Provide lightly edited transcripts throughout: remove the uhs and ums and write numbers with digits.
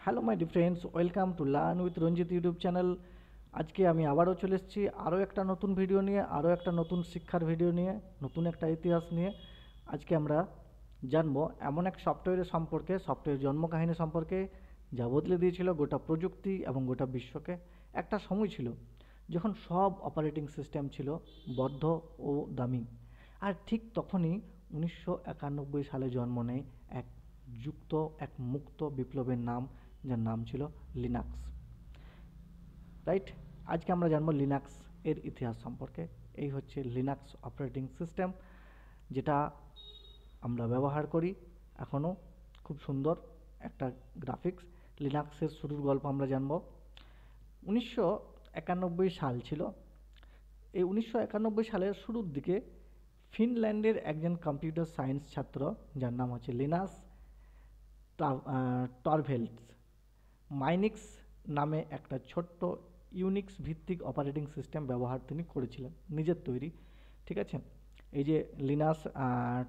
Hello my D friends, welcome to learn with Ranjit YouTube channel. আজকে আমি আবারও চলে এসেছি আরও একটা নতুন ভিডিও নিয়ে, আরও একটা নতুন শিক্ষার ভিডিও নিয়ে, নতুন একটা ইতিহাস নিয়ে। আজকে আমরা জানবো এমন এক সফটওয়্যারের সম্পর্কে, সফটওয়্যার জন্মকাহিনী সম্পর্কে, যা বদলে দিয়েছিল গোটা প্রযুক্তি এবং গোটা বিশ্বকে। একটা সময় ছিল যখন সব অপারেটিং সিস্টেম ছিল বদ্ধ ও দামি, আর ঠিক তখনই 1991 সালে জন্ম নেয় এক এক মুক্ত বিপ্লবের নাম, যার নাম ছিল লিনাক্স। রাইট, আজকে আমরা জানবো লিনাক্স এর ইতিহাস সম্পর্কে। এই হচ্ছে লিনাক্স অপারেটিং সিস্টেম, যেটা আমরা ব্যবহার করি এখনও। খুব সুন্দর একটা গ্রাফিক্স। লিনাক্সের শুরুর গল্প আমরা জানবো। 1991 সাল ছিল। এই 1991 সালের শুরুর দিকে ফিনল্যান্ডের একজন কম্পিউটার সায়েন্স ছাত্র, যার নাম হচ্ছে লিনাস টরভেলডস, মাইনিক্স নামে একটা ছোট্ট ইউনিক্স ভিত্তিক অপারেটিং সিস্টেম ব্যবহার তিনি করেছিলেন, নিজের তৈরি। ঠিক আছে, এই যে লিনাস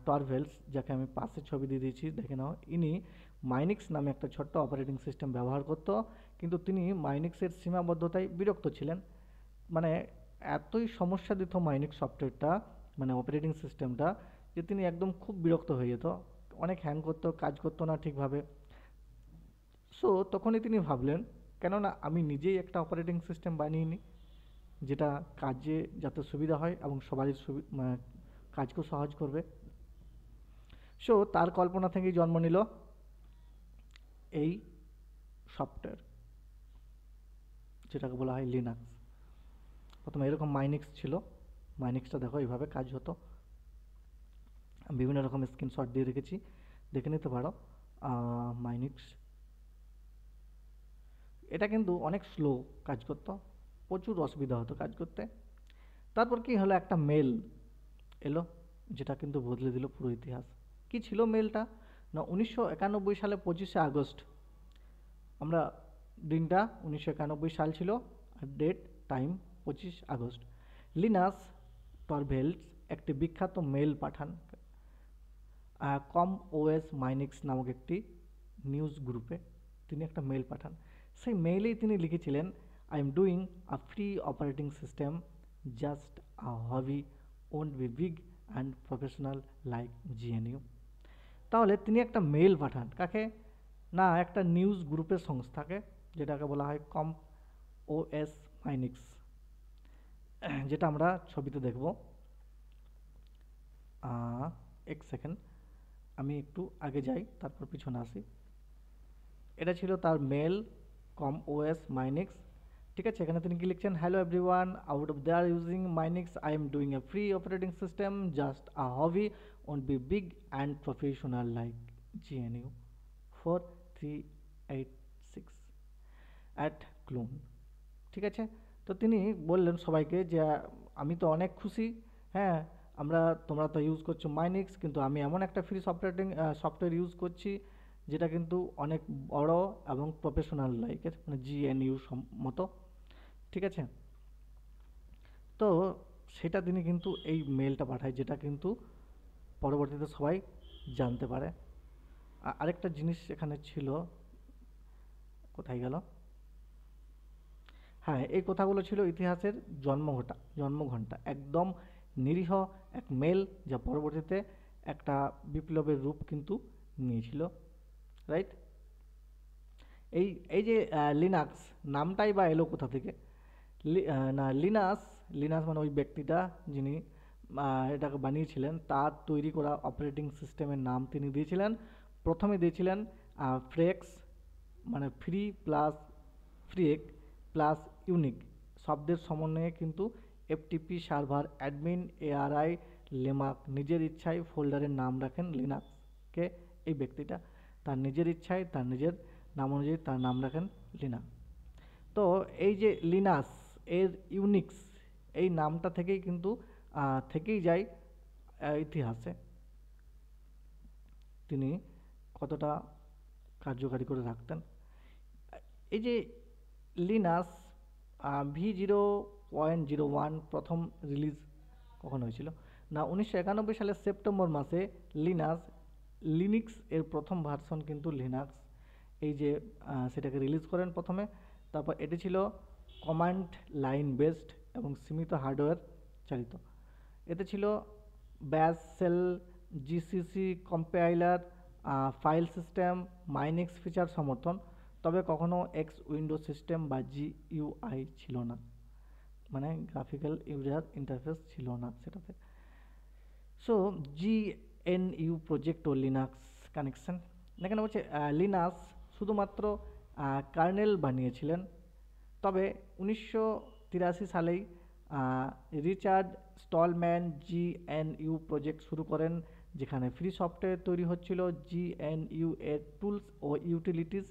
টরভেলস, যাকে আমি পাশে ছবি দিয়ে দিয়েছি, দেখে নাও। ইনি মাইনিক্স নামে একটা ছোট্ট অপারেটিং সিস্টেম ব্যবহার করত, কিন্তু তিনি মাইনিক্সের সীমাবদ্ধতায় বিরক্ত ছিলেন। মানে এতই সমস্যা দিত মাইনিক্স সফটওয়্যারটা, মানে অপারেটিং সিস্টেমটা, যে তিনি একদম খুব বিরক্ত হয়ে যেত। অনেক হ্যাং করতো, কাজ করতো না ঠিকভাবে। সো তখনই তিনি ভাবলেন, কেননা আমি নিজেই একটা অপারেটিং সিস্টেম বানিয়ে নিই, যেটা কাজে যাতে সুবিধা হয় এবং সবারই কাজকেও সহজ করবে। সো তার কল্পনা থেকেই জন্ম নিল এই সফটওয়্যার, যেটাকে বলা হয় লিনাক্স। প্রথমে এরকম মাইনিক্স ছিল। মাইনিক্সটা দেখো এইভাবে কাজ হতো। বিভিন্ন রকম স্ক্রিনশট দিয়ে রেখেছি, দেখে নিতে পারো। মাইনিক্স এটা কিন্তু অনেক স্লো কাজ করতো, প্রচুর অসুবিধা হতো কাজ করতে। তারপর কি হলো, একটা মেল এলো, যেটা কিন্তু বদলে দিল পুরো ইতিহাস। কি ছিল মেলটা? না, 1991 সালে 25শে আগস্ট, আমরা দিনটা 1991 সাল ছিল, আর ডেট টাইম 25 আগস্ট। লিনাস টরভেলডস একটি বিখ্যাত মেল পাঠান কম ওএস মাইনিক্স নামক একটি নিউজ গ্রুপে। তিনি একটা মেল পাঠান। সেই মেইলেই তিনি লিখেছিলেন, I am doing a free operating system, just a hobby, won't be big and professional like GNU. তাহলে তিনি একটা মেল পাঠান কাকে? না, একটা নিউজ গ্রুপের সংস্থাকে, যেটাকে বলা হয় কম ওএস মাইনিক্স, যেটা আমরা ছবিতে দেখব। এক সেকেন্ড, আমি একটু আগে যাই, তারপর পিছনে আসি। এটা ছিল তার মেল কম ওএস মাইনিক্স। ঠিক আছে, এখানে তিনি কি লিখছেন, hello everyone, out of there using Minix, I am doing a free operating system, just a hobby, won't be big and professional like GNU 4386 AT clone. ঠিক আছে, তো তিনি বললেন সবাইকে যে আমি তো অনেক খুশি, হ্যাঁ, তোমরা তো ইউজ করছো মাইনিক্স, কিন্তু আমি এমন একটা ফ্রি সফটওয়্যার ইউজ করছি, যেটা কিন্তু অনেক বড় এবং প্রফেশনাল লাইকের, মানে জিএনইউ মতো। ঠিক আছে, তো সেটা তিনি কিন্তু এই মেলটা পাঠায়, যেটা কিন্তু পরবর্তীতে সবাই জানতে পারে। আরেকটা জিনিস এখানে ছিল, কোথায় গেল? হ্যাঁ, এই কথাগুলো ছিল ইতিহাসের জন্মঘণ্টা, একদম নিরীহ এক মেল, যা পরবর্তীতে একটা বিপ্লবের রূপ কিন্তু নিয়েছিল। রাইট, এই এই যে লিনাক্স নামটাই বা এলো কোথা থেকে? না, লিনাস মানে ওই ব্যক্তিটা যিনি এটাকে বানিয়েছিলেন, তার তৈরি করা অপারেটিং সিস্টেমের নাম তিনি দিয়েছিলেন, প্রথমে দিয়েছিলেন ফ্রেক্স, মানে free plus freak plus unique শব্দের সমন্বয়ে কিন্তু এফটিপি সার্ভার অ্যাডমিন এআরআই লেমাক নিজের ইচ্ছায় ফোল্ডারের নাম রাখেন লিনাক্সকে। এই ব্যক্তিটা তার নিজের ইচ্ছায়, তার নিজের নাম অনুযায়ী তার নাম রাখেন লিনাক্স। তো এই যে লিনাস এর ইউনিক্স, এই নামটা থেকেই কিন্তু থেকেই যায় ইতিহাসে তিনি কতটা কার্যকারী করে রাখতেন। এই যে লিনাস V0.01 প্রথম রিলিজ কখন হয়েছিল? না, 1991 সালের সেপ্টেম্বর মাসে লিনিক্স এর প্রথম ভার্সন কিন্তু লিনাক্স এই যে সেটাকে রিলিজ করেন প্রথমে। তারপর এটি ছিল কমান্ড লাইন বেসড এবং সীমিত হার্ডওয়্যার চালিত। এতে ছিল bash shell, GCC compiler, file system, Minix feature সমর্থন, তবে কখনো এক্স উইন্ডো সিস্টেম বা জিইউআই ছিল না, মানে গ্রাফিক্যাল ইউজার ইন্টারফেস ছিল না সেটাতে। সো জিএনইউ প্রজেক্ট ও লিনাক্স কানেকশন, এখানে বলছে লিনাক্স শুধুমাত্র কার্নেল বানিয়েছিলেন, তবে 1983 সালেই রিচার্ড স্টলম্যান জিএনইউ প্রজেক্ট শুরু করেন, যেখানে ফ্রি সফটওয়্যার তৈরি হচ্ছিল জিএনইউ এর টুলস ও ইউটিলিটিস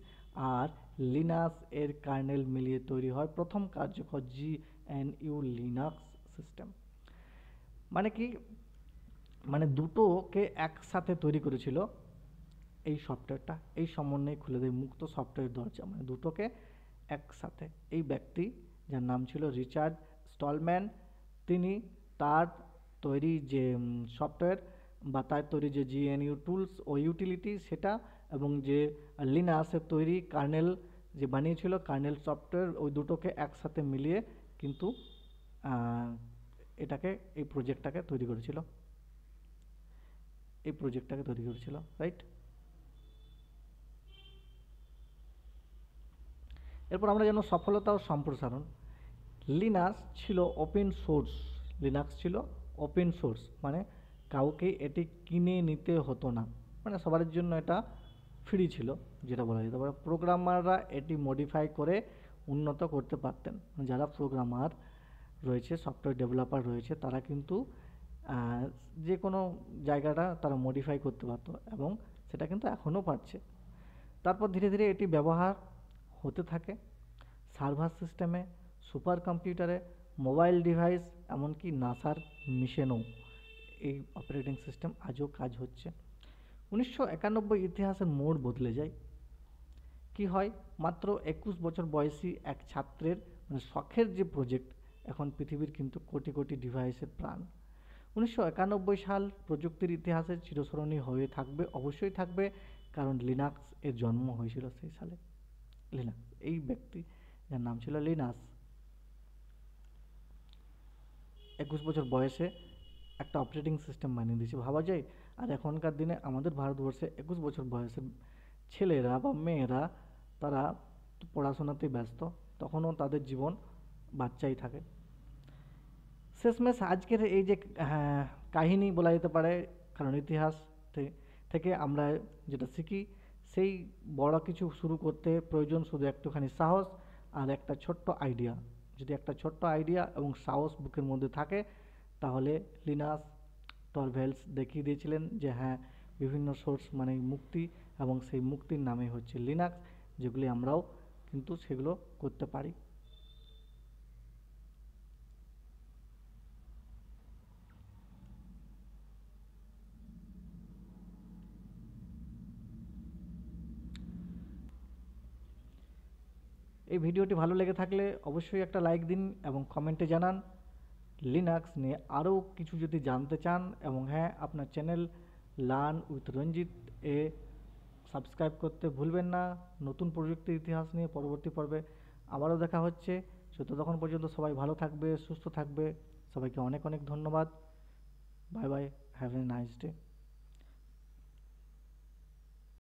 আর লিনাক্স এর কার্নেল মিলিয়ে তৈরি হয় প্রথম কার্যকর জিএনইউ লিনাক্স সিস্টেম। মানে কি, মানে দুটোকে একসাথে তৈরি করেছিল এই সফটওয়্যারটা, এই সমন্বয়ে খুলে দেয় মুক্ত সফটওয়্যার দরজা, মানে দুটোকে একসাথে। এই ব্যক্তি, যার নাম ছিল রিচার্ড স্টলম্যান, তিনি তার তৈরি যে সফটওয়্যার বা তার তৈরি যে জিএনইউ টুলস ও ইউটিলিটি সেটা, এবং যে লিনাক্সের তৈরি কার্নেল যে বানিয়েছিল কার্নেল সফটওয়্যার, ওই দুটোকে একসাথে মিলিয়ে কিন্তু এটাকে এই প্রজেক্টটাকে তৈরি করেছিল, রাইট। এরপর আমরা জানবো সফলতা ও সম্প্রসারণ। লিনাক্স ছিল ওপেন সোর্স, মানে কাউকে এটি কিনে নিতে হতো না, মানে সবার জন্য এটা ফ্রি ছিল, যেটা বলা যেতে পারে। প্রোগ্রামাররা এটি মডিফাই করে উন্নত করতে পারতেন, যারা প্রোগ্রামার রয়েছে, সফটওয়্যার ডেভেলপার রয়েছে, তারা কিন্তু যে কোনো জায়গাটা তারা মডিফাই করতে পারত, এবং সেটা কিন্তু এখনও পারছে। তারপর ধীরে ধীরে এটি ব্যবহার হতে থাকে সার্ভার সিস্টেমে, সুপার কম্পিউটারে, মোবাইল ডিভাইস, এমনকি নাসার মিশনেও এই অপারেটিং সিস্টেম আজও কাজ হচ্ছে। 1991 ইতিহাসের মোড় বদলে যায়। কি হয়, মাত্র 21 বছর বয়সী এক ছাত্রের মানে শখের যে প্রজেক্ট এখন পৃথিবীর কিন্তু কোটি কোটি ডিভাইসের প্রাণ। 1991 সাল প্রযুক্তির ইতিহাসে চিরস্মরণীয় হয়ে থাকবে, অবশ্যই থাকবে, কারণ লিনাক্স এর জন্ম হয়েছিল সেই সালে। লিনাক্স, এই ব্যক্তি যার নাম ছিল লিনাক্স, 21 বছর বয়সে একটা অপারেটিং সিস্টেম বানিয়ে দিয়েছে, ভাবা যায়। আর এখনকার দিনে আমাদের ভারতবর্ষে 21 বছর বয়সের ছেলেরা বা মেয়েরা তারা পড়াশোনাতেই ব্যস্ত, তখনও তাদের জীবন বাচ্চাই থাকে। শেষমেশ আজকের এই যে কাহিনী বলা যেতে পারে, কারণ ইতিহাস থেকে আমরা যেটা শিখি, সেই বড় কিছু শুরু করতে প্রয়োজন শুধু একটুখানি সাহস আর একটা ছোট্ট আইডিয়া। যদি একটা ছোট্ট আইডিয়া এবং সাহস বুকের মধ্যে থাকে, তাহলে লিনাস টরভ্যালস দেখিয়ে দিয়েছিলেন যে হ্যাঁ, বিভিন্ন সোর্স মানে মুক্তি, এবং সেই মুক্তির নামে হচ্ছে লিনাক্স, যেগুলি আমরাও কিন্তু সেগুলো করতে পারি। এই ভিডিওটি ভালো লেগে থাকলে অবশ্যই একটা লাইক দিন এবং কমেন্টে জানান। লিনাক্স নিয়ে আরও কিছু যদি জানতে চান, এবং হ্যাঁ, আপনার channel learn with Ranjit A subscribe করতে ভুলবেন না। নতুন প্রযুক্তির ইতিহাস নিয়ে পরবর্তী পর্বে আবারও দেখা হচ্ছে। ততক্ষণ পর্যন্ত সবাই ভালো থাকবে, সুস্থ থাকবে। সবাইকে অনেক অনেক ধন্যবাদ। Bye bye, have a nice day.